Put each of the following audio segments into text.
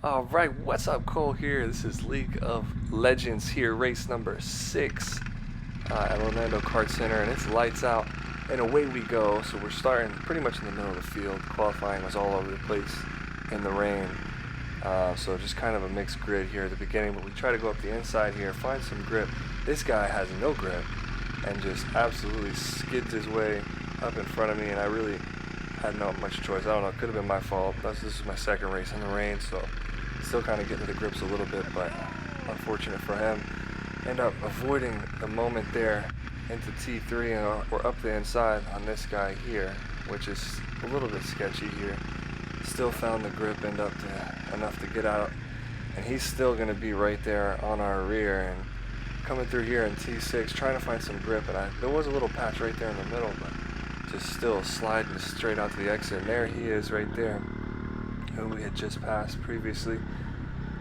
Alright, what's up, Cole here? This is League of Legends here, race number 6 at Orlando Kart Center, and it's lights out, and away we go. So we're starting pretty much in the middle of the field. Qualifying was all over the place in the rain, so just kind of a mixed grid here at the beginning, but we try to go up the inside here, find some grip. This guy has no grip and just absolutely skids his way up in front of me, and I really had not much choice. I don't know, it could have been my fault. This is my second race in the rain, so still kind of getting to the grips a little bit, but unfortunate for him. End up avoiding the moment there into T3, and we're up the inside on this guy here, which is a little bit sketchy here. Still found the grip, end up enough to get out, and he's still going to be right there on our rear. And coming through here in T6, trying to find some grip, and there was a little patch right there in the middle, but just still sliding straight out to the exit. And there he is right there, who we had just passed previously.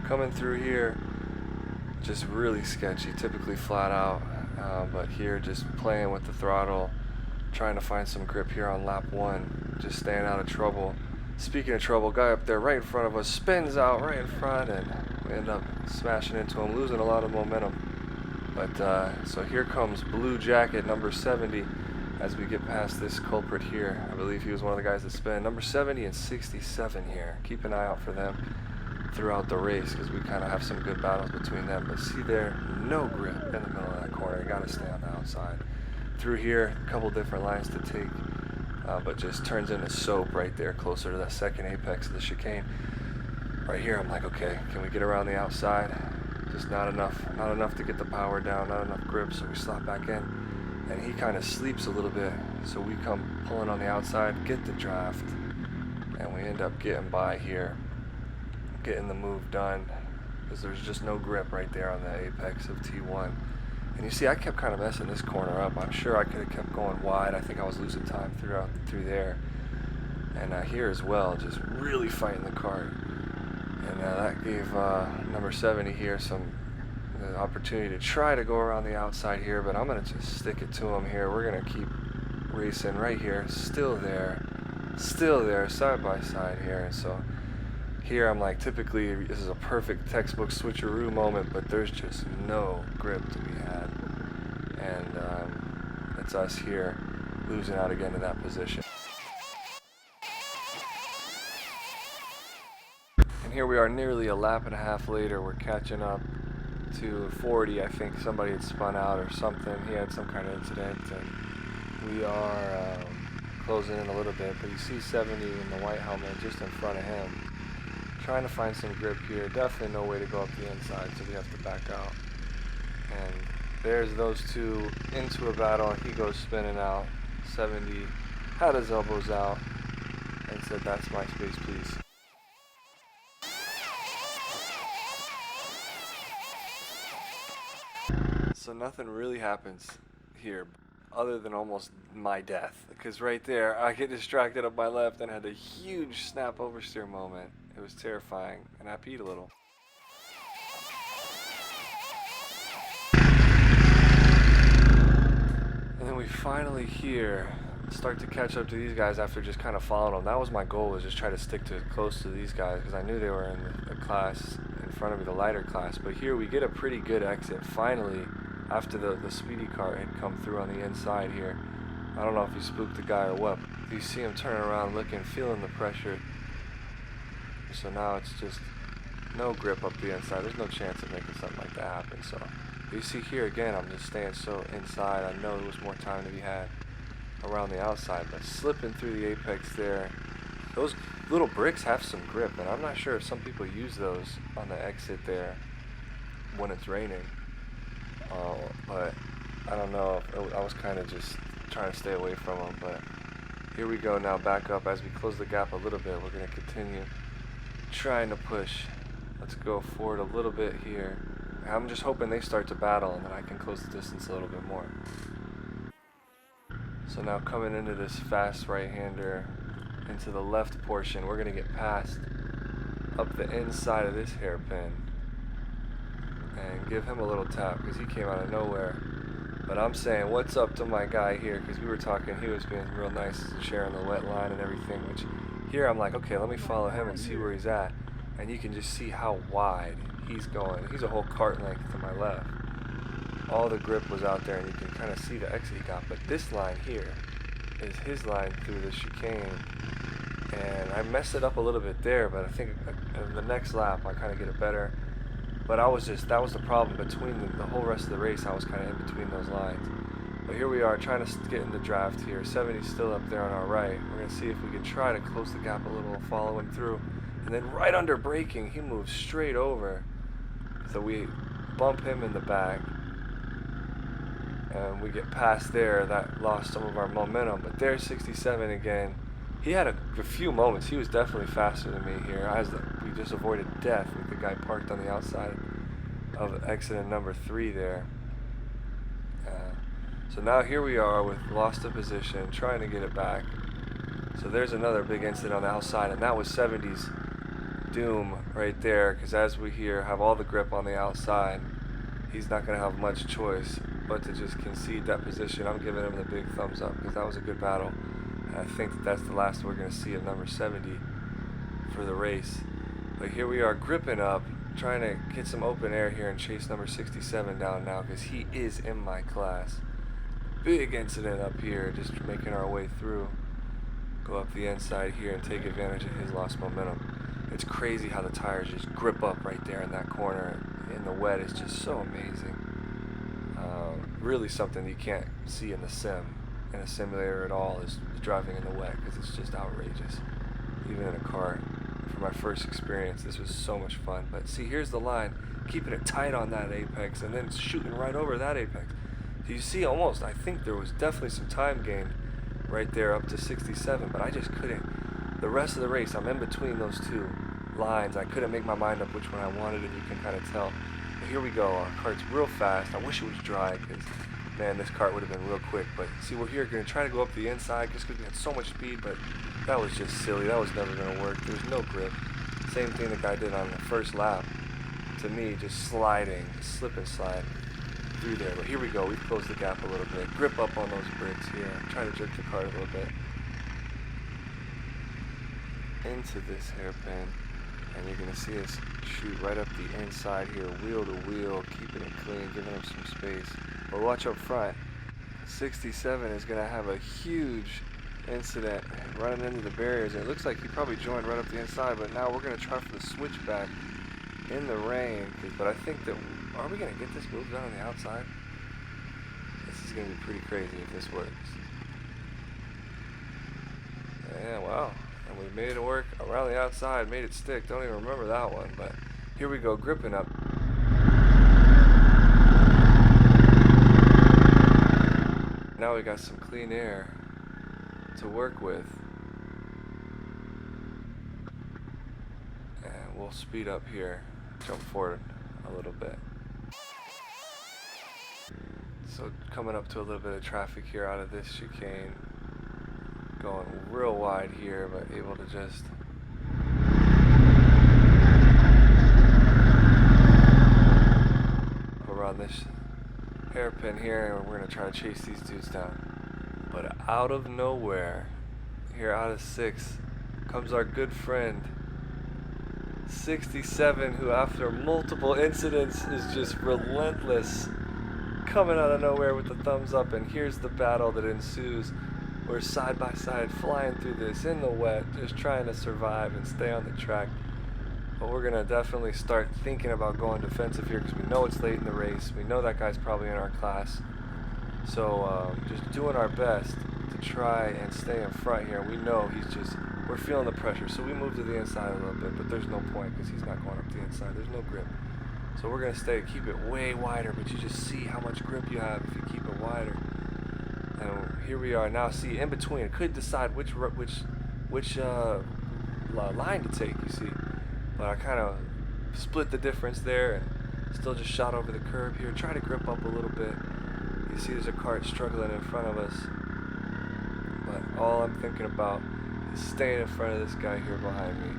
Coming through here, just really sketchy, typically flat out, but here just playing with the throttle, trying to find some grip here on lap 1, just staying out of trouble. Speaking of trouble, guy up there right in front of us spins out right in front, and we end up smashing into him, losing a lot of momentum. But so here comes Blue Jacket number 70 as we get past this culprit here. I believe he was one of the guys that spin. Number 70 and 67 here. Keep an eye out for them throughout the race, because we kind of have some good battles between them. But see there, no grip in the middle of that corner. You got to stay on the outside. Through here, a couple different lines to take, but just turns into soap right there, closer to that second apex of the chicane. Right here, I'm like, okay, can we get around the outside? Just not enough to get the power down, not enough grip, so we slot back in. And he kind of sleeps a little bit, so we come pulling on the outside, get the draft, and we end up getting by here, getting the move done, because there's just no grip right there on the apex of T1. And you see, I kept kind of messing this corner up. I'm sure I could have kept going wide. I think I was losing time through there, and here as well, just really fighting the kart. And that gave number 70 here the opportunity to try to go around the outside here, but I'm going to just stick it to him here. We're going to keep racing right here, still there, side by side here. And so here I'm like, typically this is a perfect textbook switcheroo moment, but there's just no grip to be had, and it's us here losing out again to that position. And here we are, nearly a lap and a half later. We're catching up to 40. I think somebody had spun out or something. He had some kind of incident, and we are closing in a little bit, but you see 70 in the white helmet just in front of him, trying to find some grip here. Definitely no way to go up the inside, so we have to back out. And there's those two into a battle. He goes spinning out. 70 had his elbows out and said, "That's my space, please." So nothing really happens here other than almost my death, because right there I get distracted up my left and had a huge snap oversteer moment. It was terrifying, and I peed a little. And then we finally here start to catch up to these guys after just kind of following them. That was my goal, was just try to stick close to these guys, because I knew they were in the class in front of me, the lighter class. But here we get a pretty good exit finally, after the speedy car had come through on the inside here. I don't know if he spooked the guy or what. You see him turning around, looking, feeling the pressure. So now it's just no grip up the inside. There's no chance of making something like that happen. So you see here again, I'm just staying so inside. I know there was more time to be had around the outside, but slipping through the apex there. Those little bricks have some grip, and I'm not sure if some people use those on the exit there when it's raining. But I don't know. I was kind of just trying to stay away from them. But here we go now, back up as we close the gap a little bit. We're going to continue trying to push. Let's go forward a little bit here. I'm just hoping they start to battle, and then I can close the distance a little bit more. So now coming into this fast right-hander into the left portion, we're going to get past up the inside of this hairpin and give him a little tap, because he came out of nowhere. But I'm saying what's up to my guy here, because we were talking, he was being real nice, sharing the wet line and everything, which here I'm like, okay, let me follow him and see where he's at. and you can just see how wide he's going. He's a whole cart length to my left. All the grip was out there, and you can kind of see the exit he got. But this line here is his line through the chicane, and I messed it up a little bit there, but I think in the next lap I kind of get it better. But that was the problem between the whole rest of the race. I was kind of in between those lines. But here we are trying to get in the draft here. 70's still up there on our right. We're going to see if we can try to close the gap a little, follow him through. And then right under braking, he moves straight over. So we bump him in the back. And we get past there. That lost some of our momentum. But there's 67 again. He had a few moments. He was definitely faster than me here. We just avoided death with the guy parked on the outside of exit number 3 there. So now here we are with lost a position, trying to get it back. So there's another big incident on the outside, and that was 70's doom right there, because as we here have all the grip on the outside, he's not going to have much choice but to just concede that position. I'm giving him the big thumbs up because that was a good battle. And I think that that's the last we're going to see of number 70 for the race. But here we are gripping up, trying to get some open air here and chase number 67 down now, because he is in my class. Big incident up here, just making our way through. Go up the inside here and take advantage of his lost momentum. It's crazy how the tires just grip up right there in that corner in the wet. It's just so amazing. Really something you can't see in the sim, in a simulator at all, is driving in the wet, because it's just outrageous. Even in a car. For my first experience, this was so much fun. But see, here's the line, keeping it tight on that apex and then shooting right over that apex. So you see almost, I think there was definitely some time gained right there up to 67, but I just couldn't. The rest of the race, I'm in between those two lines. I couldn't make my mind up which one I wanted, and you can kind of tell. But here we go, our cart's real fast. I wish it was dry, because, man, this cart would have been real quick. But see, we're here going to try to go up the inside just because we had so much speed, but that was just silly. That was never going to work. There's no grip. Same thing the guy did on the first lap. To me, just sliding, slip and slide through there. But here we go. We've closed the gap a little bit. Grip up on those bricks here. Try to jerk the cart a little bit into this hairpin. And you're going to see us shoot right up the inside here, wheel to wheel, keeping it clean, giving up some space. But watch up front. 67 is going to have a huge incident running into the barriers. And it looks like he probably joined right up the inside, but now we're going to try for the switchback in the rain. But I think that, are we going to get this move done on the outside? This is going to be pretty crazy if this works. Yeah, wow. And we made it work around the outside, made it stick. Don't even remember that one, but here we go, gripping up. Now we got some clean air to work with. And we'll speed up here, jump forward a little bit. So coming up to a little bit of traffic here out of this chicane. Going real wide here, but able to just around this hairpin here, and we're going to try to chase these dudes down. But out of nowhere, here out of 6, comes our good friend 67, who after multiple incidents is just relentless, coming out of nowhere with the thumbs up. And here's the battle that ensues. We're side by side flying through this in the wet, just trying to survive and stay on the track. But we're going to definitely start thinking about going defensive here, because we know it's late in the race. We know that guy's probably in our class. So just doing our best to try and stay in front here. We know we're feeling the pressure. So we move to the inside a little bit, but there's no point because he's not going up the inside. There's no grip. So we're going to keep it way wider, but you just see how much grip you have if you keep it wider. And here we are now. See, in between, I couldn't decide which line to take. You see, but I kind of split the difference there, and still just shot over the curb here. Try to grip up a little bit. You see, there's a cart struggling in front of us, but all I'm thinking about is staying in front of this guy here behind me.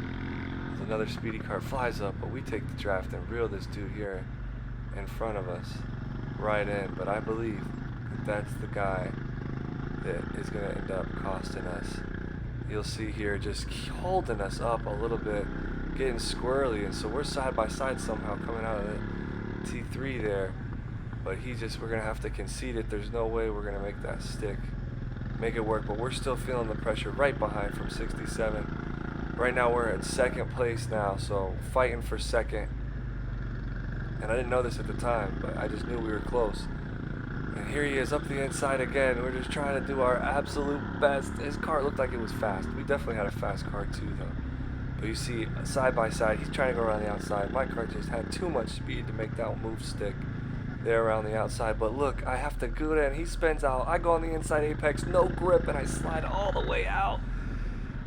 There's another speedy cart flies up, but we take the draft and reel this dude here in front of us right in. But I believe that that's the guy that is going to end up costing us. You'll see here just holding us up a little bit getting squirrely, and so we're side by side somehow coming out of the T3 there. But we're gonna have to concede it. There's no way we're gonna make that stick, make it work. But we're still feeling the pressure right behind from 67. Right now we're in second place now, so fighting for second. And I didn't know this at the time, but I just knew we were close. And here he is up the inside again. We're just trying to do our absolute best. His car looked like it was fast. We definitely had a fast car too, though. But you see, side by side, he's trying to go around the outside. My car just had too much speed to make that move stick there around the outside. But look, I have to go there, and he spins out. I go on the inside apex, no grip, and I slide all the way out.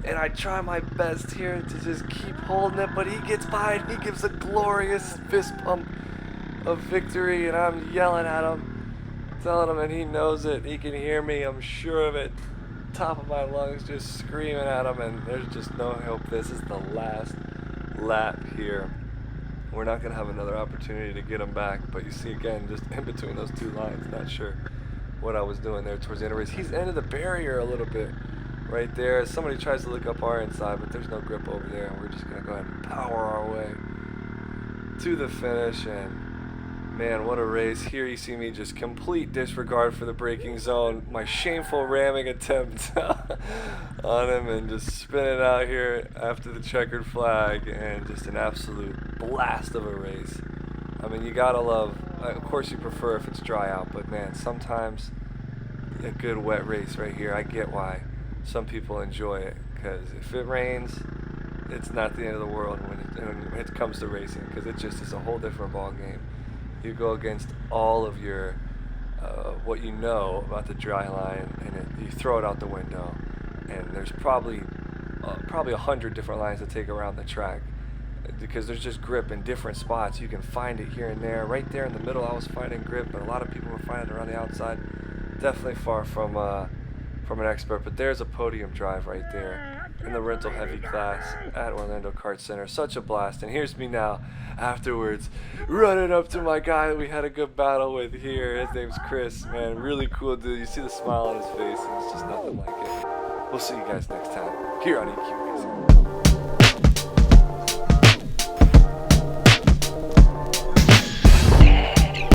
And I try my best here to just keep holding it, but he gets by and he gives a glorious fist pump of victory, and I'm yelling at him, telling him, and he knows it. He can hear me, I'm sure of it. Top of my lungs, just screaming at him, and there's just no hope. This is the last lap here. We're not going to have another opportunity to get him back, but you see again, just in between those two lines, not sure what I was doing there towards the end of the race. He's into the barrier a little bit right there. Somebody tries to look up our inside, but there's no grip over there, and we're just going to go ahead and power our way to the finish. And man, what a race. Here you see me just complete disregard for the braking zone. My shameful ramming attempt on him, and just spinning out here after the checkered flag, and just an absolute blast of a race. I mean, you gotta love, of course you prefer if it's dry out, but man, sometimes a good wet race right here, I get why some people enjoy it, because if it rains, it's not the end of the world when it comes to racing, because it just is a whole different ball game. You go against all of your what you know about the dry line, and you throw it out the window. And there's probably 100 different lines to take around the track, because there's just grip in different spots. You can find it here and there. Right there in the middle, I was finding grip, but a lot of people were finding it around the outside. Definitely far from an expert, but there's a podium drive right there in the rental heavy class at Orlando Kart Center. Such a blast. And here's me now afterwards running up to my guy that we had a good battle with here. His name's Chris, man, really cool dude. You see the smile on his face, and it's just nothing like it. We'll see you guys next time here on EQ Racing.